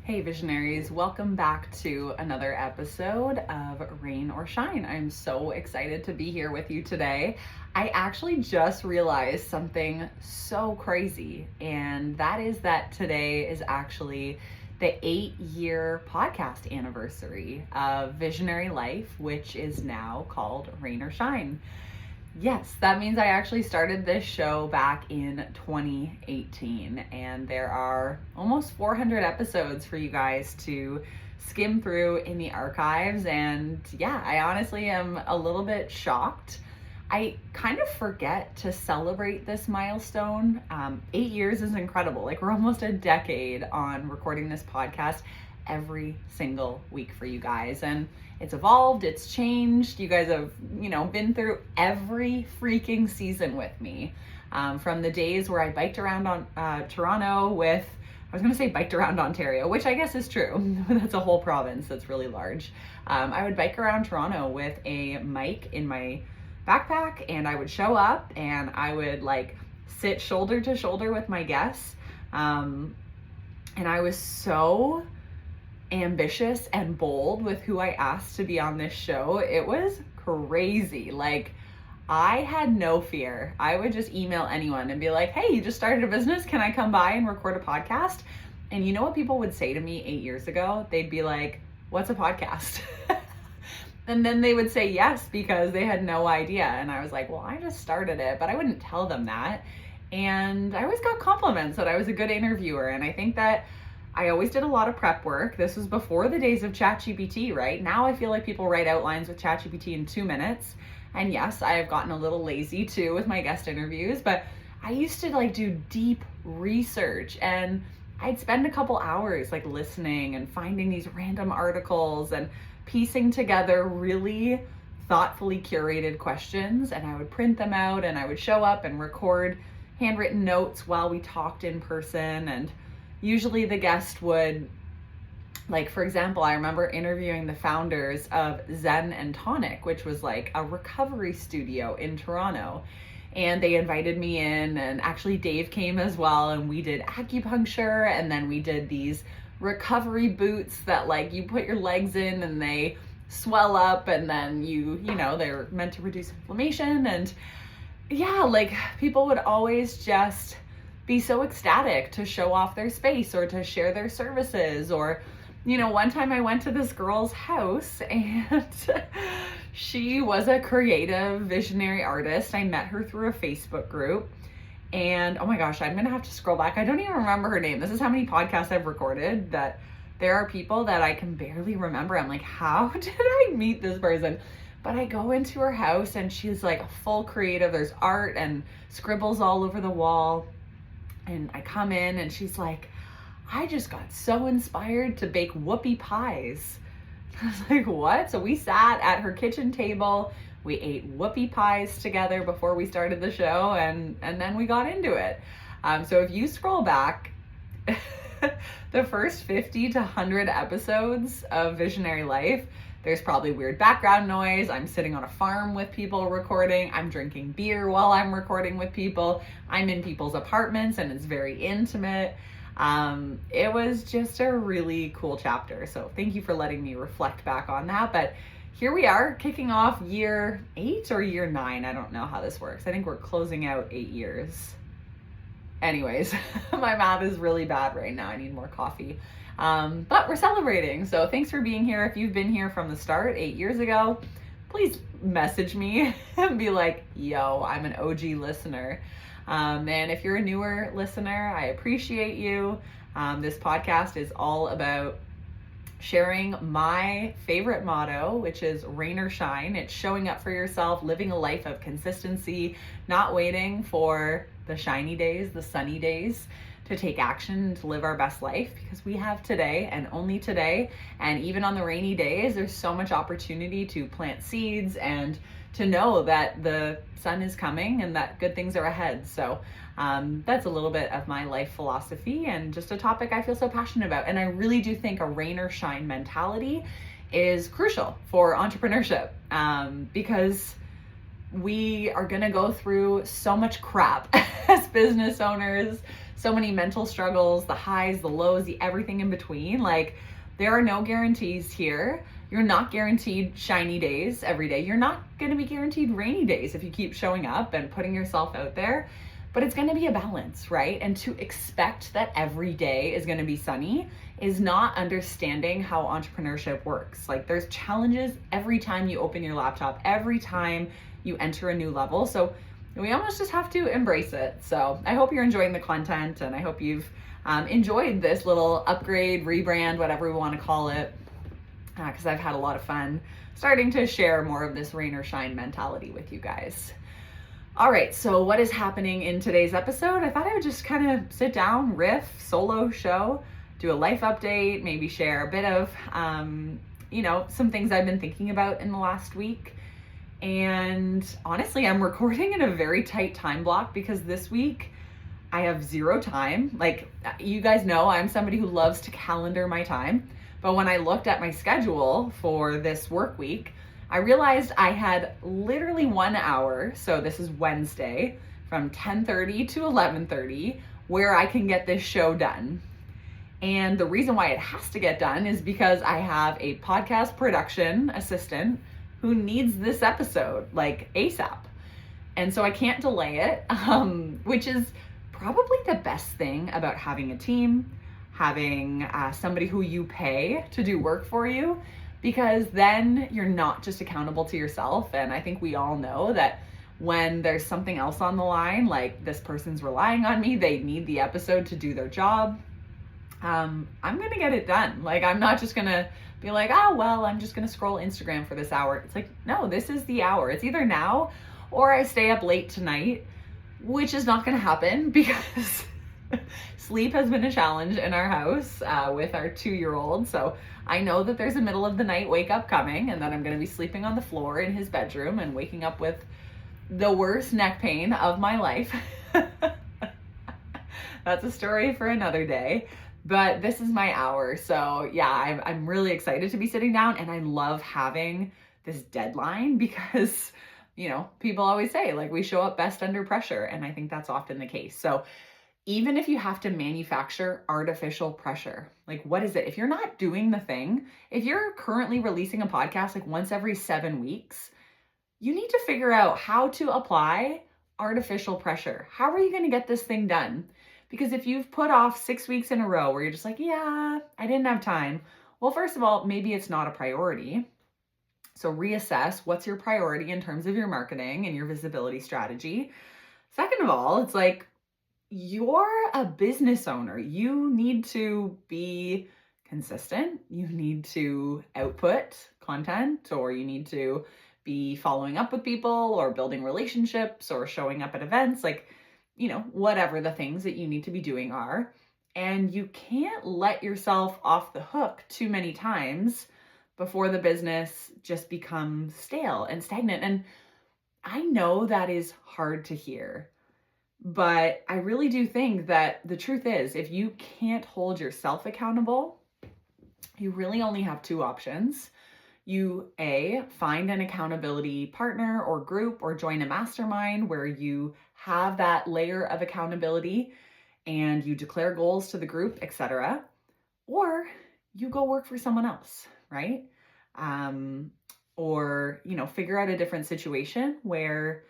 Hey visionaries, welcome back to another episode of Rain or Shine. I'm so excited to be here with you today. I actually just realized something so crazy, and that is that today is actually the 8-year podcast anniversary of Visionary Life, which is now called Rain or Shine. Yes, that means I actually started this show back in 2018, and there are almost 400 episodes for you guys to skim through in the archives. And yeah, I honestly am a little bit shocked. I kind of forget to celebrate this milestone. 8 years is incredible. Like, we're almost a decade on recording this podcast every single week for you guys, and it's evolved, it's changed. You guys have, been through every freaking season with me. From the days where I biked around on Toronto with, I was gonna say biked around Ontario, which I guess is true. That's a whole province that's really large. I would bike around Toronto with a mic in my backpack, and I would show up and I would sit shoulder to shoulder with my guests. And I was so ambitious and bold with who I asked to be on this show. It was crazy. I had no fear. I would just email anyone and be like, hey, you just started a business. Can I come by and record a podcast? And you know what people would say to me 8 years ago? They'd be like, what's a podcast? And then they would say yes, because they had no idea. And I was like, well, I just started it, but I wouldn't tell them that. And I always got compliments that I was a good interviewer. And I think that I always did a lot of prep work. This was before the days of ChatGPT, right? Now I feel like people write outlines with ChatGPT in 2 minutes. And yes, I have gotten a little lazy too with my guest interviews, but I used to do deep research, and I'd spend a couple hours listening and finding these random articles and piecing together really thoughtfully curated questions, and I would print them out and I would show up and record handwritten notes while we talked in person. And usually the guest would, for example, I remember interviewing the founders of Zen and Tonic, which was a recovery studio in Toronto. And they invited me in, and actually Dave came as well, and we did acupuncture, and then we did these recovery boots that you put your legs in and they swell up, and then they're meant to reduce inflammation. And yeah, people would always just be so ecstatic to show off their space or to share their services. Or, one time I went to this girl's house, and she was a creative visionary artist. I met her through a Facebook group, and oh my gosh, I'm gonna have to scroll back. I don't even remember her name. This is how many podcasts I've recorded that there are people that I can barely remember. I'm like, how did I meet this person? But I go into her house, and she's full creative. There's art and scribbles all over the wall. And I come in, and she's like, I just got so inspired to bake whoopie pies. I was like, what? So we sat at her kitchen table, we ate whoopie pies together before we started the show, and then we got into it. So if you scroll back, the first 50 to 100 episodes of Visionary Life, there's probably weird background noise. I'm sitting on a farm with people recording. I'm drinking beer while I'm recording with people. I'm in people's apartments, and it's very intimate. It was just a really cool chapter. So thank you for letting me reflect back on that. But here we are, kicking off year 8 or year 9. I don't know how this works. I think we're closing out 8 years. Anyways, my math is really bad right now. I need more coffee. But we're celebrating. So thanks for being here. If you've been here from the start 8 years ago, please message me and be like, yo, I'm an OG listener. And if you're a newer listener, I appreciate you. This podcast is all about sharing my favorite motto, which is rain or shine. It's showing up for yourself, living a life of consistency, not waiting for the shiny days, the sunny days, to take action and to live our best life, because we have today and only today. And even on the rainy days, there's so much opportunity to plant seeds and to know that the sun is coming and that good things are ahead. So that's a little bit of my life philosophy, and just a topic I feel so passionate about. And I really do think a rain or shine mentality is crucial for entrepreneurship, because we are going to go through so much crap as business owners, so many mental struggles, the highs, the lows, the everything in between. Like, there are no guarantees here. You're not guaranteed shiny days every day. You're not going to be guaranteed rainy days if you keep showing up and putting yourself out there. But it's going to be a balance, right? And to expect that every day is going to be sunny is not understanding how entrepreneurship works. Like, there's challenges every time you open your laptop, every time you enter a new level. So we almost just have to embrace it. So I hope you're enjoying the content, and I hope you've enjoyed this little upgrade, rebrand, whatever we want to call it, because I've had a lot of fun starting to share more of this rain or shine mentality with you guys. All right, so what is happening in today's episode? I thought I would just kind of sit down, riff, solo show, do a life update, maybe share a bit of, some things I've been thinking about in the last week. And honestly, I'm recording in a very tight time block because this week I have zero time. Like, you guys know, I'm somebody who loves to calendar my time. But when I looked at my schedule for this work week, I realized I had literally 1 hour, so this is Wednesday, from 10:30 to 11:30, where I can get this show done. And the reason why it has to get done is because I have a podcast production assistant who needs this episode, like, ASAP. And so I can't delay it, which is probably the best thing about having a team, having somebody who you pay to do work for you, because then you're not just accountable to yourself. And I think we all know that when there's something else on the line, like this person's relying on me, they need the episode to do their job, I'm going to get it done. Like, I'm not just going to be like, oh, well, I'm just going to scroll Instagram for this hour. It's like, no, this is the hour. It's either now or I stay up late tonight, which is not going to happen because sleep has been a challenge in our house with our 2-year-old. So I know that there's a middle of the night wake up coming, and then I'm going to be sleeping on the floor in his bedroom and waking up with the worst neck pain of my life. That's a story for another day. But this is my hour. So yeah, I'm really excited to be sitting down, and I love having this deadline because, people always say, like, we show up best under pressure. And I think that's often the case. So even if you have to manufacture artificial pressure, like, what is it? If you're not doing the thing, if you're currently releasing a podcast like once every 7 weeks, you need to figure out how to apply artificial pressure. How are you going to get this thing done? Because if you've put off 6 weeks in a row where you're just like, yeah, I didn't have time. Well, first of all, maybe it's not a priority. So reassess what's your priority in terms of your marketing and your visibility strategy. Second of all, it's like, you're a business owner. You need to be consistent. You need to output content, or you need to be following up with people or building relationships or showing up at events, like, whatever the things that you need to be doing are. And you can't let yourself off the hook too many times before the business just becomes stale and stagnant. And I know that is hard to hear. But I really do think that the truth is, if you can't hold yourself accountable, you really only have 2 options. You find an accountability partner or group, or join a mastermind where you have that layer of accountability and you declare goals to the group, etc. Or you go work for someone else, right? Or figure out a different situation where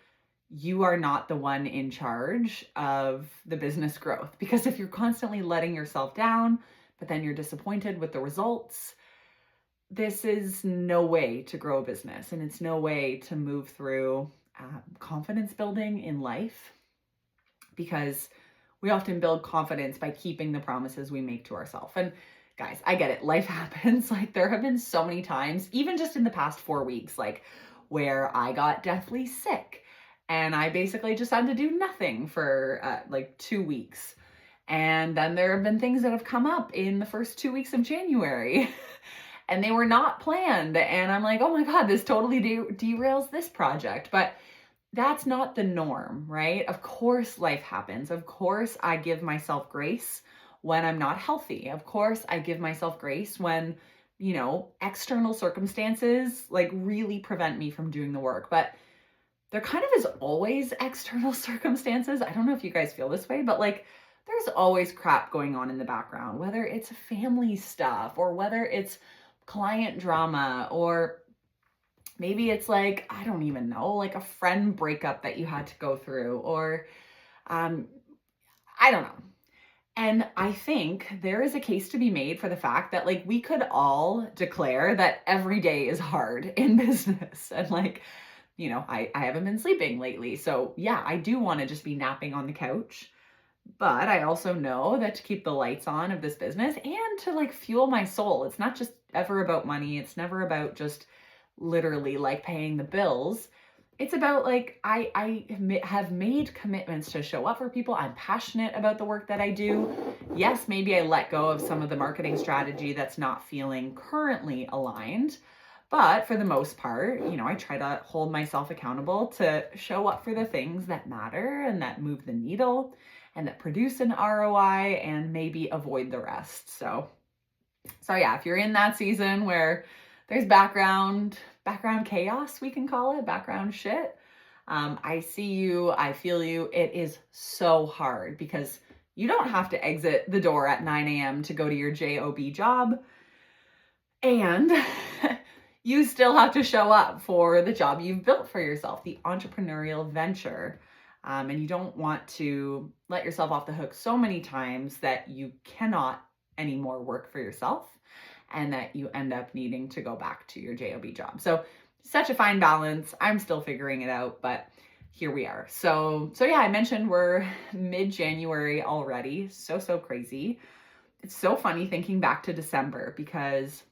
you are not the one in charge of the business growth. Because if you're constantly letting yourself down, but then you're disappointed with the results, this is no way to grow a business, and it's no way to move through confidence building in life, because we often build confidence by keeping the promises we make to ourselves. And guys, I get it. Life happens. Like, there have been so many times, even just in the past 4 weeks, like, where I got deathly sick. And I basically just had to do nothing for 2 weeks. And then there have been things that have come up in the first 2 weeks of January and they were not planned. And I'm like, oh my God, this totally derails this project. But that's not the norm, right? Of course, life happens. Of course, I give myself grace when I'm not healthy. Of course, I give myself grace when, external circumstances like really prevent me from doing the work. But there kind of is always external circumstances. I don't know if you guys feel this way, but like there's always crap going on in the background, whether it's family stuff or whether it's client drama, or maybe it's like, I don't even know, like a friend breakup that you had to go through, or um, I don't know. And I think there is a case to be made for the fact that like we could all declare that every day is hard in business. And like, I haven't been sleeping lately. So yeah, I do want to just be napping on the couch. But I also know that to keep the lights on of this business and to like fuel my soul, it's not just ever about money. It's never about just literally like paying the bills. It's about like I have made commitments to show up for people. I'm passionate about the work that I do. Yes, maybe I let go of some of the marketing strategy that's not feeling currently aligned. But for the most part, I try to hold myself accountable to show up for the things that matter and that move the needle and that produce an ROI, and maybe avoid the rest. So yeah, if you're in that season where there's background chaos, we can call it, background shit, I see you, I feel you. It is so hard because you don't have to exit the door at 9 a.m. to go to your job job. And you still have to show up for the job you've built for yourself, the entrepreneurial venture. And you don't want to let yourself off the hook so many times that you cannot anymore work for yourself and that you end up needing to go back to your job job. So such a fine balance. I'm still figuring it out, but here we are. So yeah, I mentioned we're mid-January already. So crazy. It's so funny thinking back to December because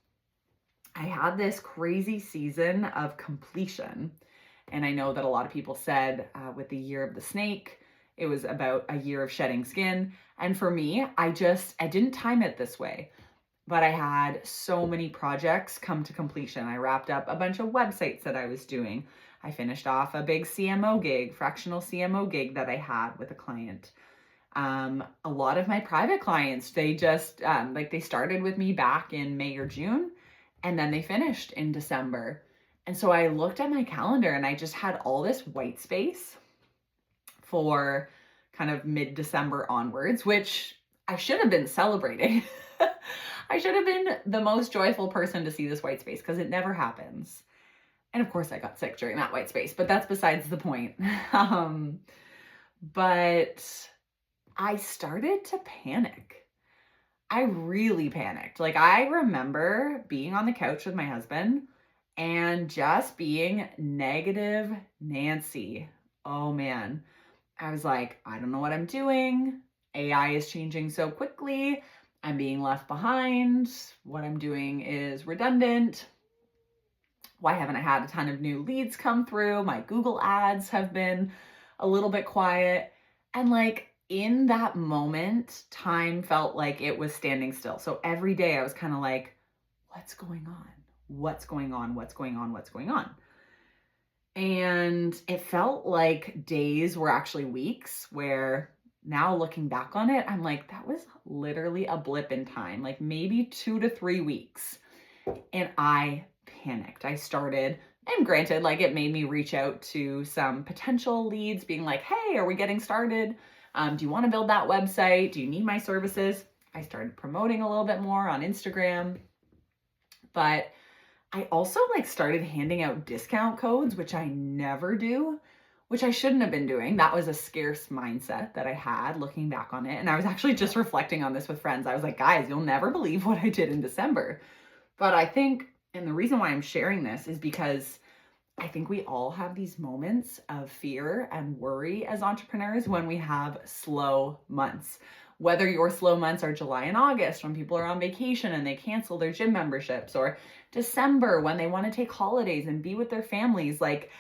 I had this crazy season of completion. And I know that a lot of people said with the year of the snake, it was about a year of shedding skin. And for me, I didn't time it this way, but I had so many projects come to completion. I wrapped up a bunch of websites that I was doing. I finished off a big CMO gig, fractional CMO gig that I had with a client. A lot of my private clients, they just, they started with me back in May or June, and then they finished in December. And so I looked at my calendar and I just had all this white space for kind of mid-December onwards, which I should have been celebrating. I should have been the most joyful person to see this white space because it never happens. And of course I got sick during that white space, but that's besides the point. But I started to panic. I really panicked. Like I remember being on the couch with my husband and just being negative Nancy. Oh man. I was like, I don't know what I'm doing. AI is changing so quickly. I'm being left behind. What I'm doing is redundant. Why haven't I had a ton of new leads come through? My Google ads have been a little bit quiet. And like in that moment, time felt like it was standing still. So every day I was kind of like, what's going on? What's going on? What's going on? What's going on? And it felt like days were actually weeks, where now looking back on it, I'm like, that was literally a blip in time, like maybe 2 to 3 weeks. And I panicked. I started, and granted, like it made me reach out to some potential leads being like, hey, are we getting started? Do you want to build that website? Do you need my services? I started promoting a little bit more on Instagram, but I also like started handing out discount codes, which I never do, which I shouldn't have been doing. That was a scarce mindset that I had looking back on it. And I was actually just reflecting on this with friends. I was like, guys, you'll never believe what I did in December. But I think, and the reason why I'm sharing this is because I think we all have these moments of fear and worry as entrepreneurs when we have slow months. Whether your slow months are July and August when people are on vacation and they cancel their gym memberships, or December when they want to take holidays and be with their families, like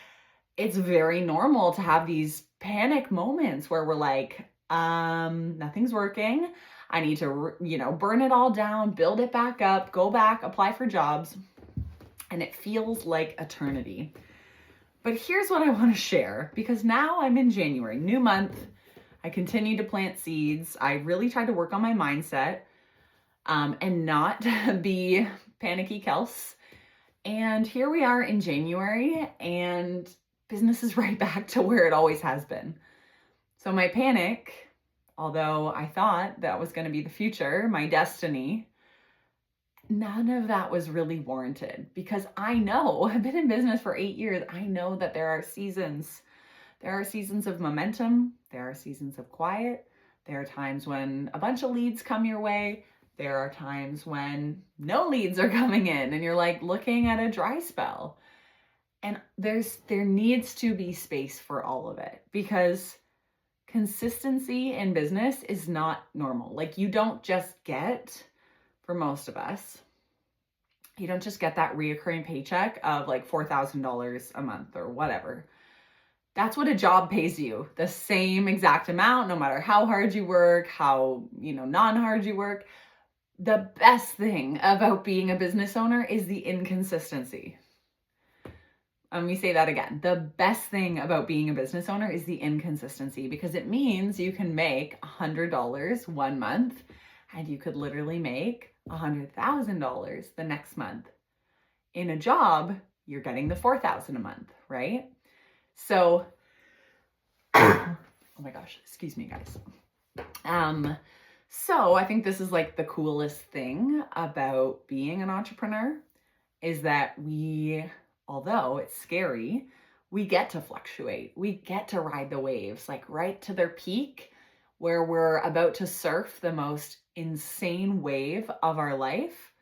it's very normal to have these panic moments where we're like, nothing's working. I need to, burn it all down, build it back up, go back, apply for jobs. And it feels like eternity. But here's what I want to share, because now I'm in January, new month. I continue to plant seeds. I really tried to work on my mindset and not be panicky Kels. And here we are in January, and business is right back to where it always has been. So my panic, although I thought that was going to be the future, my destiny, none of that was really warranted, because I know, I've been in business for 8 years. I know that there are seasons. There are seasons of momentum. There are seasons of quiet. There are times when a bunch of leads come your way. There are times when no leads are coming in and you're like looking at a dry spell. And there needs to be space for all of it, because consistency in business is not normal. Like, you don't just get, for most of us, you don't just get that reoccurring paycheck of like $4,000 a month or whatever. That's what a job pays you, the same exact amount, no matter how hard you work, how, non-hard you work. The best thing about being a business owner is the inconsistency. Let me say that again. The best thing about being a business owner is the inconsistency, because it means you can make $100 one month and you could literally make $100,000 the next month. In a job, you're getting the $4,000 a month, right? So, oh my gosh, excuse me, guys. So I think this is like the coolest thing about being an entrepreneur, is that although it's scary, we get to fluctuate. We get to ride the waves, like right to their peak, where we're about to surf the most insane wave of our life.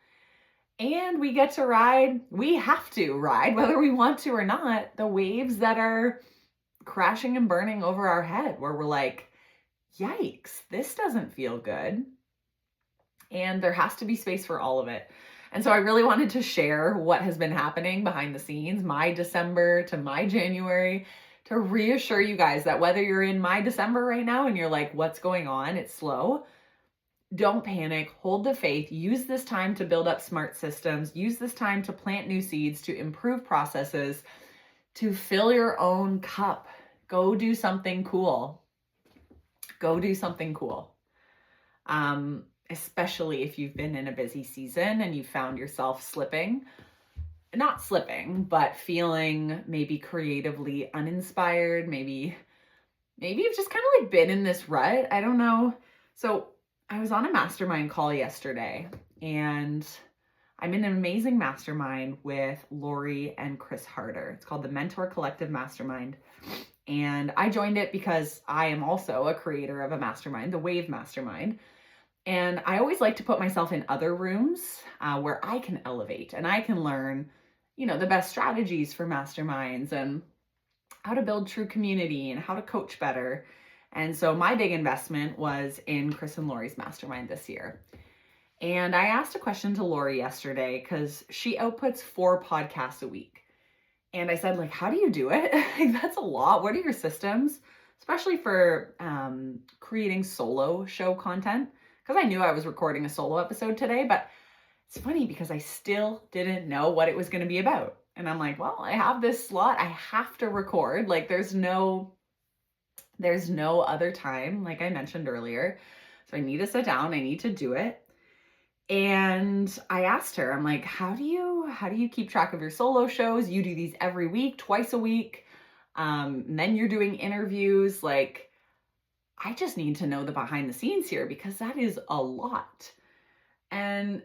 And we get to we have to ride, whether we want to or not, the waves that are crashing and burning over our head, where we're like, yikes, this doesn't feel good. And there has to be space for all of it. And so I really wanted to share what has been happening behind the scenes, my December to my January, to reassure you guys that whether you're in my December right now and you're like, what's going on? It's slow. Don't panic, hold the faith, use this time to build up smart systems, use this time to plant new seeds, to improve processes, to fill your own cup. Go do something cool. Go do something cool. Especially if you've been in a busy season and you found yourself not slipping, but feeling maybe creatively uninspired. Maybe you've just kind of like been in this rut. I don't know. So I was on a mastermind call yesterday, and I'm in an amazing mastermind with Lori and Chris Harder. It's called the Mentor Collective Mastermind. And I joined it because I am also a creator of a mastermind, the Wave Mastermind. And I always like to put myself in other rooms where I can elevate and I can learn, the best strategies for masterminds and how to build true community and how to coach better. And so my big investment was in Chris and Lori's mastermind this year. And I asked a question to Lori yesterday, because she outputs 4 podcasts a week. And I said, like, how do you do it? That's a lot. What are your systems, especially for creating solo show content? Because I knew I was recording a solo episode today, but it's funny because I still didn't know what it was going to be about. And I'm like, well, I have this slot. I have to record. Like, there's no other time, like I mentioned earlier. So I need to sit down. I need to do it. And I asked her, I'm like, how do you keep track of your solo shows? You do these every week, twice a week. And then you're doing interviews. Like, I just need to know the behind the scenes here, because that is a lot. And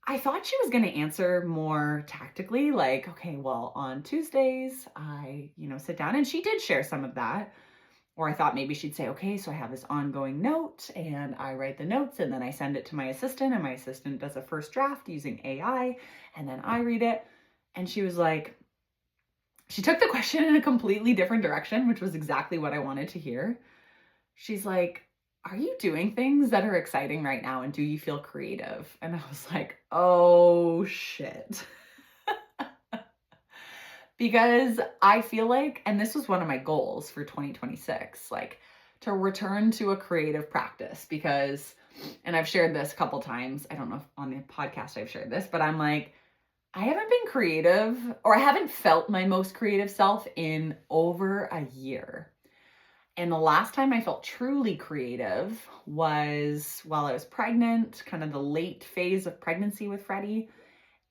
I thought she was going to answer more tactically, like, okay, well, on Tuesdays, I, sit down, and she did share some of that. Or I thought maybe she'd say, okay, so I have this ongoing note and I write the notes and then I send it to my assistant, and my assistant does a first draft using AI, and then I read it. And she was like, she took the question in a completely different direction, which was exactly what I wanted to hear. She's like, are you doing things that are exciting right now, and do you feel creative? And I was like, oh shit. Because I feel like, and this was one of my goals for 2026, like to return to a creative practice, because, and I've shared this a couple times, I don't know if on the podcast I've shared this, but I'm like, I haven't been creative, or I haven't felt my most creative self in over a year. And the last time I felt truly creative was while I was pregnant, kind of the late phase of pregnancy with Freddie.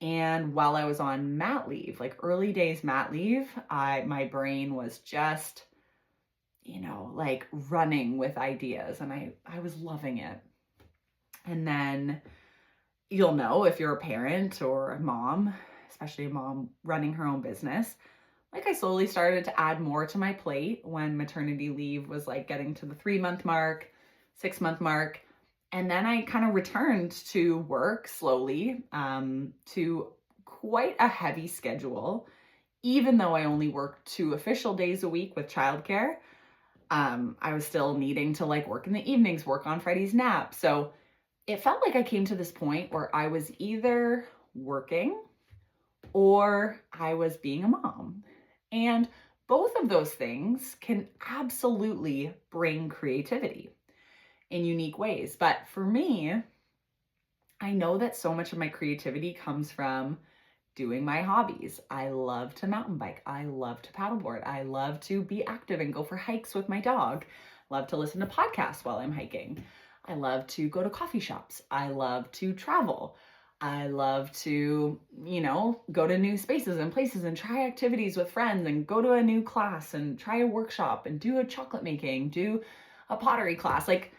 And while I was on mat leave, like early days mat leave, my brain was just, like running with ideas, and I was loving it. And then you'll know if you're a parent or a mom, especially a mom running her own business, like I slowly started to add more to my plate when maternity leave was like getting to the 3-month mark, 6-month mark. And then I kind of returned to work slowly, to quite a heavy schedule, even though I only worked 2 official days a week with childcare. I was still needing to like work in the evenings, work on Freddy's nap. So it felt like I came to this point where I was either working or I was being a mom. And both of those things can absolutely bring creativity in unique ways. But for me, I know that so much of my creativity comes from doing my hobbies. I love to mountain bike. I love to paddleboard. I love to be active and go for hikes with my dog. Love to listen to podcasts while I'm hiking. I love to go to coffee shops. I love to travel. I love to, go to new spaces and places and try activities with friends and go to a new class and try a workshop and do a chocolate making, do a pottery class. Like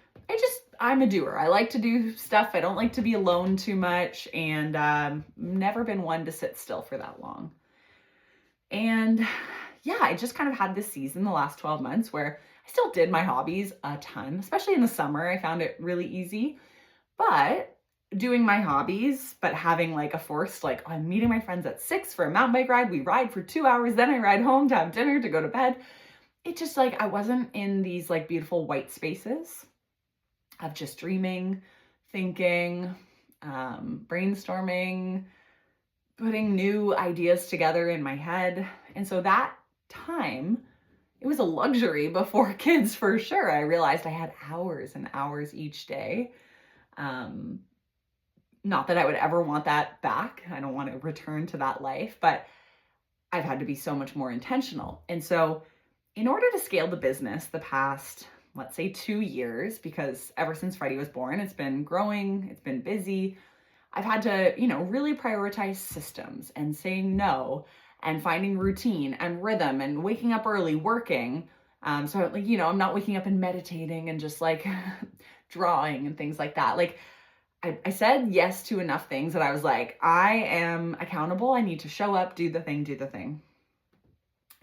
I'm a doer. I like to do stuff. I don't like to be alone too much, and never been one to sit still for that long. And yeah, I just kind of had this season the last 12 months where I still did my hobbies a ton, especially in the summer. I found it really easy, but doing my hobbies, but having like a forced, like I'm meeting my friends at 6 for a mountain bike ride. We ride for 2 hours, then I ride home to have dinner, to go to bed. It just like, I wasn't in these like beautiful white spaces of just dreaming, thinking, brainstorming, putting new ideas together in my head. And so that time, it was a luxury before kids for sure. I realized I had hours and hours each day. Not that I would ever want that back. I don't want to return to that life, but I've had to be so much more intentional. And so in order to scale the business the past, let's say 2 years, because ever since Freddie was born, it's been growing, it's been busy. I've had to, really prioritize systems and saying no and finding routine and rhythm and waking up early, working. So like, I'm not waking up and meditating and just like drawing and things like that. Like I said yes to enough things that I was like, I am accountable. I need to show up, do the thing.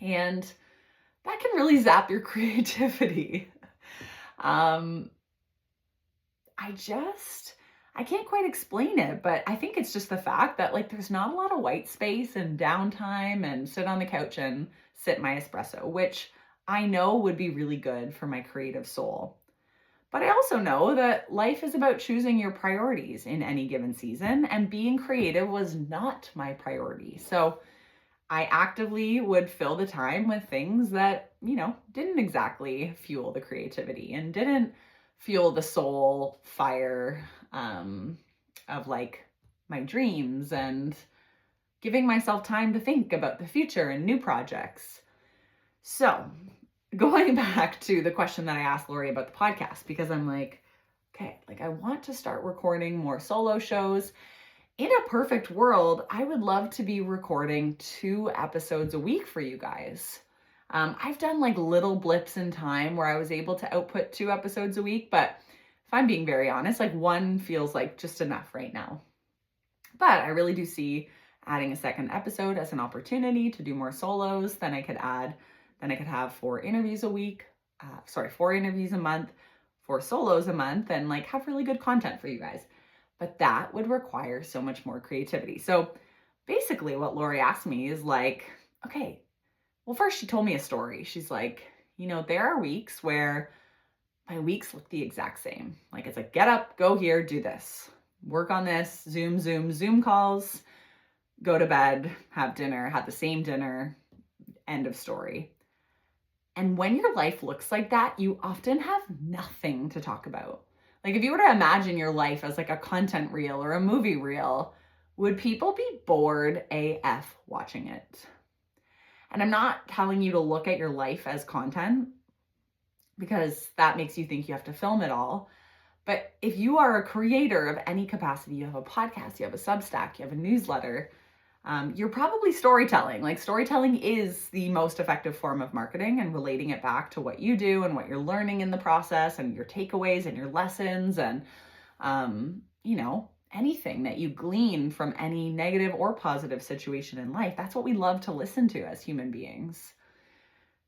And that can really zap your creativity. I can't quite explain it, but I think it's just the fact that like there's not a lot of white space and downtime and sit on the couch and sip my espresso, which I know would be really good for my creative soul. But I also know that life is about choosing your priorities in any given season, and being creative was not my priority. So I actively would fill the time with things that, didn't exactly fuel the creativity and didn't fuel the soul fire of like my dreams and giving myself time to think about the future and new projects. So going back to the question that I asked Lori about the podcast, because I'm like, okay, like I want to start recording more solo shows. In a perfect world, I would love to be recording 2 episodes a week for you guys. I've done like little blips in time where I was able to output 2 episodes a week, but if I'm being very honest, like 1 feels like just enough right now. But I really do see adding a second episode as an opportunity to do more solos. Then I could have 4 interviews a week, 4 interviews a month, 4 solos a month, and like have really good content for you guys. But that would require so much more creativity. So basically what Lori asked me is like, okay, well, first she told me a story. She's like, there are weeks where my weeks look the exact same. Like it's like, get up, go here, do this, work on this, Zoom calls, go to bed, have dinner, have the same dinner, end of story. And when your life looks like that, you often have nothing to talk about. Like if you were to imagine your life as like a content reel or a movie reel, would people be bored AF watching it? And I'm not telling you to look at your life as content, because that makes you think you have to film it all. But if you are a creator of any capacity, you have a podcast, you have a Substack, you have a newsletter, you're probably storytelling. Like, storytelling is the most effective form of marketing, and relating it back to what you do and what you're learning in the process and your takeaways and your lessons and, anything that you glean from any negative or positive situation in life. That's what we love to listen to as human beings.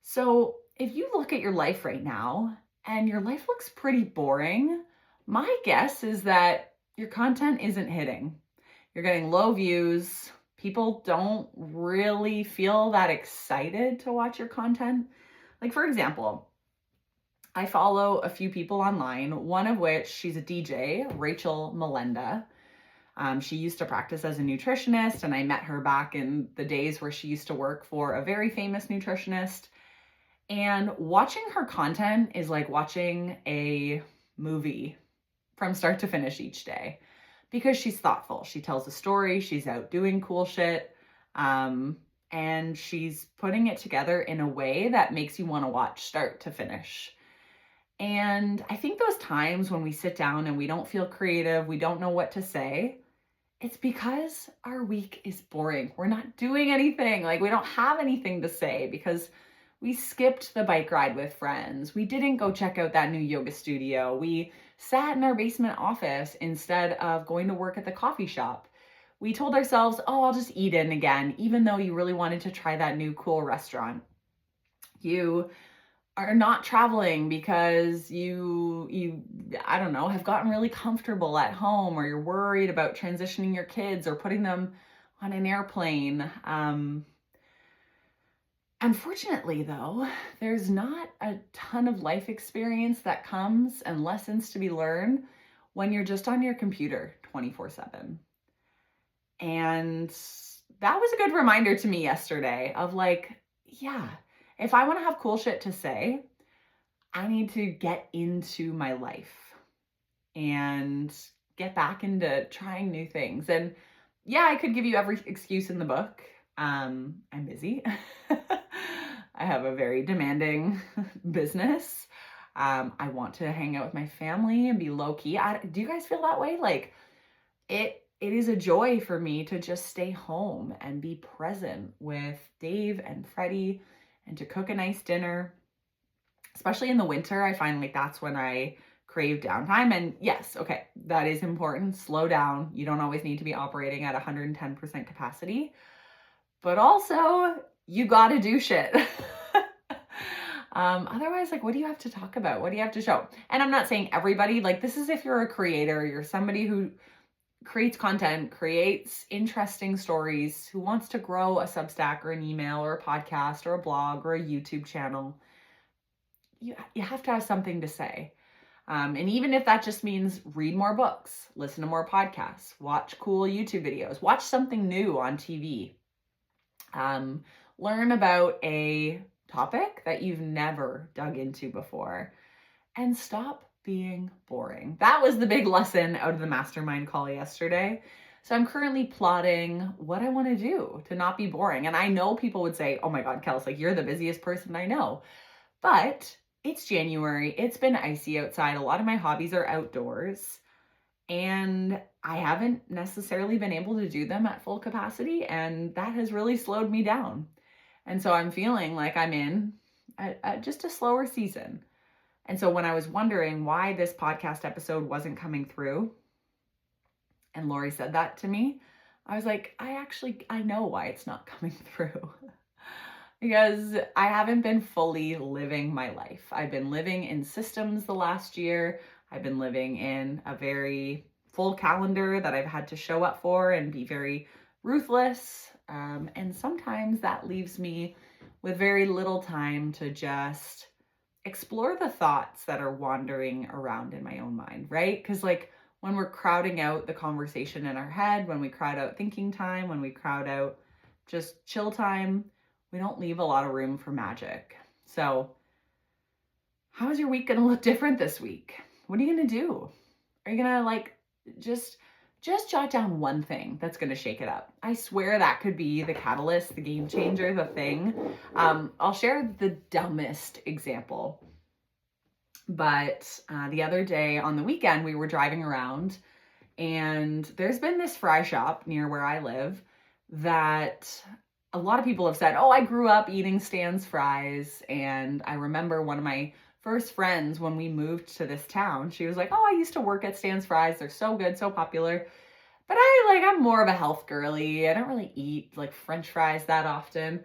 So if you look at your life right now and your life looks pretty boring, my guess is that your content isn't hitting. You're getting low views. People don't really feel that excited to watch your content. Like, for example, I follow a few people online, one of which, she's a DJ, Reidl Melenda. She used to practice as a nutritionist, and I met her back in the days where she used to work for a very famous nutritionist. And watching her content is like watching a movie from start to finish each day, because she's thoughtful. She tells a story, she's out doing cool shit, and she's putting it together in a way that makes you want to watch start to finish. And I think those times when we sit down and we don't feel creative, we don't know what to say, it's because our week is boring. We're not doing anything. Like, we don't have anything to say because we skipped the bike ride with friends. We didn't go check out that new yoga studio. We sat in our basement office instead of going to work at the coffee shop. We told ourselves, oh, I'll just eat in again, even though you really wanted to try that new cool restaurant. You are not traveling because you I don't know, have gotten really comfortable at home, or you're worried about transitioning your kids or putting them on an airplane. Unfortunately, though, there's not a ton of life experience that comes and lessons to be learned when you're just on your computer 24/7. And that was a good reminder to me yesterday of like, yeah, if I want to have cool shit to say, I need to get into my life and get back into trying new things. And yeah, I could give you every excuse in the book. I'm busy. I have a very demanding business. I want to hang out with my family and be low key. Do you guys feel that way? Like, it is a joy for me to just stay home and be present with Dave and Freddie and to cook a nice dinner. Especially in the winter, I find like that's when I crave downtime. And yes, okay, that is important. Slow down. You don't always need to be operating at 110% capacity. But also, you gotta do shit. Otherwise, like, what do you have to talk about? What do you have to show? And I'm not saying everybody, like, this is if you're a creator, you're somebody who creates content, creates interesting stories, who wants to grow a Substack or an email or a podcast or a blog or a YouTube channel. You have to have something to say. And even if that just means read more books, listen to more podcasts, watch cool YouTube videos, watch something new on TV. Learn about a topic that you've never dug into before, and stop being boring. That was the big lesson out of the mastermind call yesterday. So I'm currently plotting what I want to do to not be boring. And I know people would say, oh my God, Kelsey, like, you're the busiest person I know. But it's January. It's been icy outside. A lot of my hobbies are outdoors. And I haven't necessarily been able to do them at full capacity, and that has really slowed me down. And so I'm feeling like I'm in just a slower season. And so when I was wondering why this podcast episode wasn't coming through, and Lori said that to me, I was like, I know why it's not coming through. Because I haven't been fully living my life. I've been living in systems the last year. I've been living in a very full calendar that I've had to show up for and be very ruthless. And sometimes that leaves me with very little time to just explore the thoughts that are wandering around in my own mind, right? Because like when we're crowding out the conversation in our head, when we crowd out thinking time, when we crowd out just chill time, we don't leave a lot of room for magic. So how is your week going to look different this week? What are you going to do? Are you going to like just jot down one thing that's going to shake it up? I swear that could be the catalyst, the game changer, the thing. I'll share the dumbest example. But the other day on the weekend, we were driving around, and there's been this fry shop near where I live that a lot of people have said, oh, I grew up eating Stan's fries. And I remember one of my first friends when we moved to this town, she was like, oh, I used to work at Stan's fries. They're so good, so popular. But I'm more of a health girly. I don't really eat like French fries that often.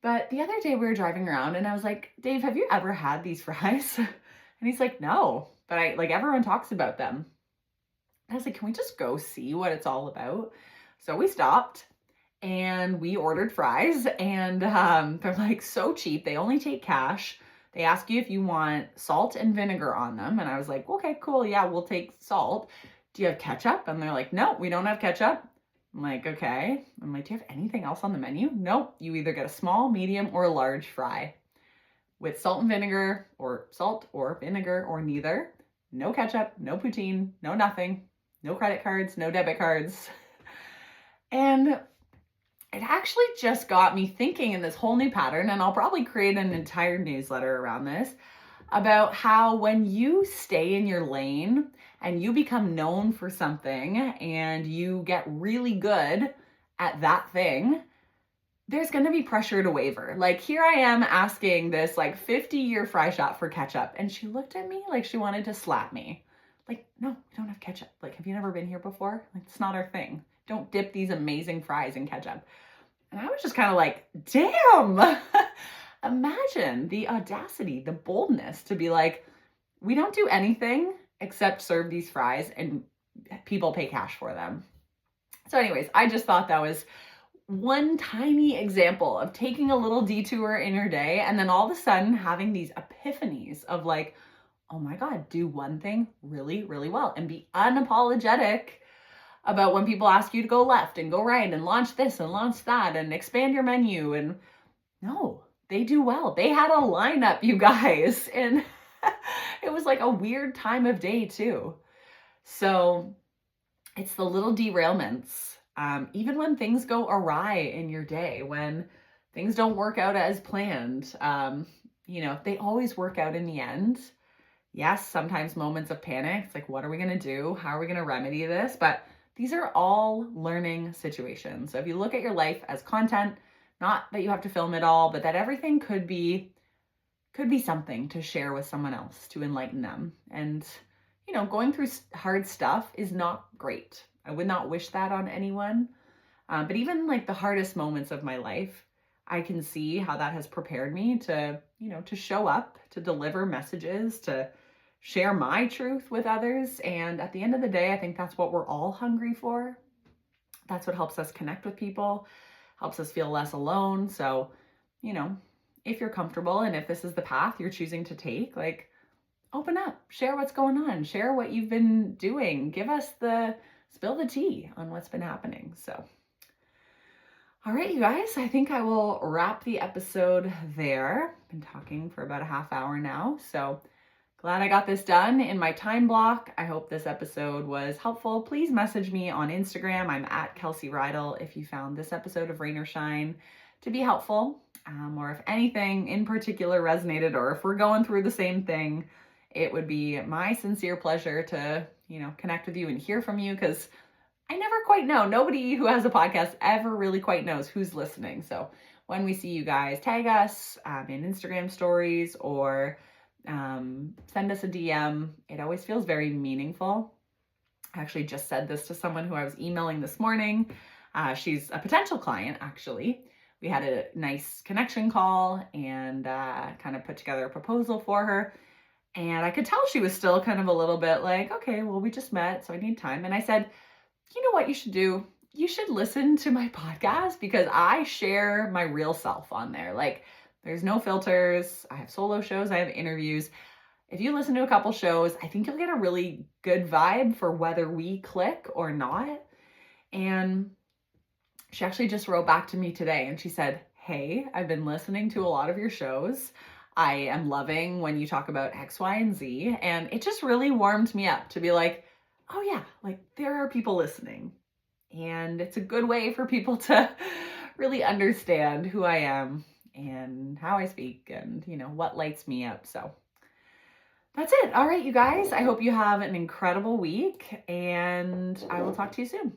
But the other day we were driving around and I was like, Dave, have you ever had these fries? And he's like, no, but everyone talks about them. I was like, can we just go see what it's all about? So we stopped and we ordered fries, and they're like so cheap. They only take cash. They ask you if you want salt and vinegar on them. And I was like, okay, cool. Yeah, we'll take salt. Do you have ketchup? And they're like, no, we don't have ketchup. I'm like, okay. I'm like, do you have anything else on the menu? Nope. You either get a small, medium, or a large fry with salt and vinegar, or salt or vinegar or neither. No ketchup, no poutine, no nothing, no credit cards, no debit cards. And it actually just got me thinking in this whole new pattern, and I'll probably create an entire newsletter around this, about how when you stay in your lane and you become known for something and you get really good at that thing, there's going to be pressure to waver. Like, here I am asking this 50-year fry shop for ketchup, and she looked at me like she wanted to slap me. Like, no, we don't have ketchup. Like, have you never been here before? Like, it's not our thing. Don't dip these amazing fries in ketchup. And I was just kind of like, damn. Imagine the audacity, the boldness to be like, we don't do anything except serve these fries and people pay cash for them. So anyways, I just thought that was one tiny example of taking a little detour in your day and then all of a sudden having these epiphanies of like, oh my God, do one thing really, really well and be unapologetic about when people ask you to go left and go right and launch this and launch that and expand your menu. And no, they do well. They had a lineup, you guys, and it was like a weird time of day too. So it's the little derailments. Even when things go awry in your day, when things don't work out as planned, they always work out in the end. Yes, sometimes moments of panic. It's like, what are we going to do? How are we going to remedy this? But these are all learning situations. So if you look at your life as content, not that you have to film it all, but that everything could be something to share with someone else, to enlighten them. And, going through hard stuff is not great. I would not wish that on anyone. But even the hardest moments of my life, I can see how that has prepared me to, to show up, to deliver messages, to share my truth with others. And at the end of the day, I think that's what we're all hungry for. That's what helps us connect with people, helps us feel less alone. So, if you're comfortable and if this is the path you're choosing to take, open up, share what's going on, share what you've been doing, spill the tea on what's been happening. So, all right, you guys, I think I will wrap the episode there. I've been talking for about a half hour now. So glad I got this done in my time block. I hope this episode was helpful. Please message me on Instagram. I'm at Kelsey Reidl if you found this episode of Rain or Shine to be helpful, or if anything in particular resonated, or if we're going through the same thing. It would be my sincere pleasure to, connect with you and hear from you, because I never quite know. Nobody who has a podcast ever really quite knows who's listening. So when we see you guys, tag us in Instagram stories or send us a DM. It always feels very meaningful. I actually just said this to someone who I was emailing this morning. She's a potential client, actually. We had a nice connection call and kind of put together a proposal for her. And I could tell she was still kind of a little bit like, okay, well, we just met, so I need time. And I said, you know what you should do? You should listen to my podcast, because I share my real self on there. There's no filters. I have solo shows. I have interviews. If you listen to a couple shows, I think you'll get a really good vibe for whether we click or not. And she actually just wrote back to me today and she said, hey, I've been listening to a lot of your shows. I am loving when you talk about X, Y, and Z. And it just really warmed me up to be like, oh yeah, there are people listening. And it's a good way for people to really understand who I am and how I speak and, what lights me up. So That's it. All right, you guys. I hope you have an incredible week, and I will talk to you soon.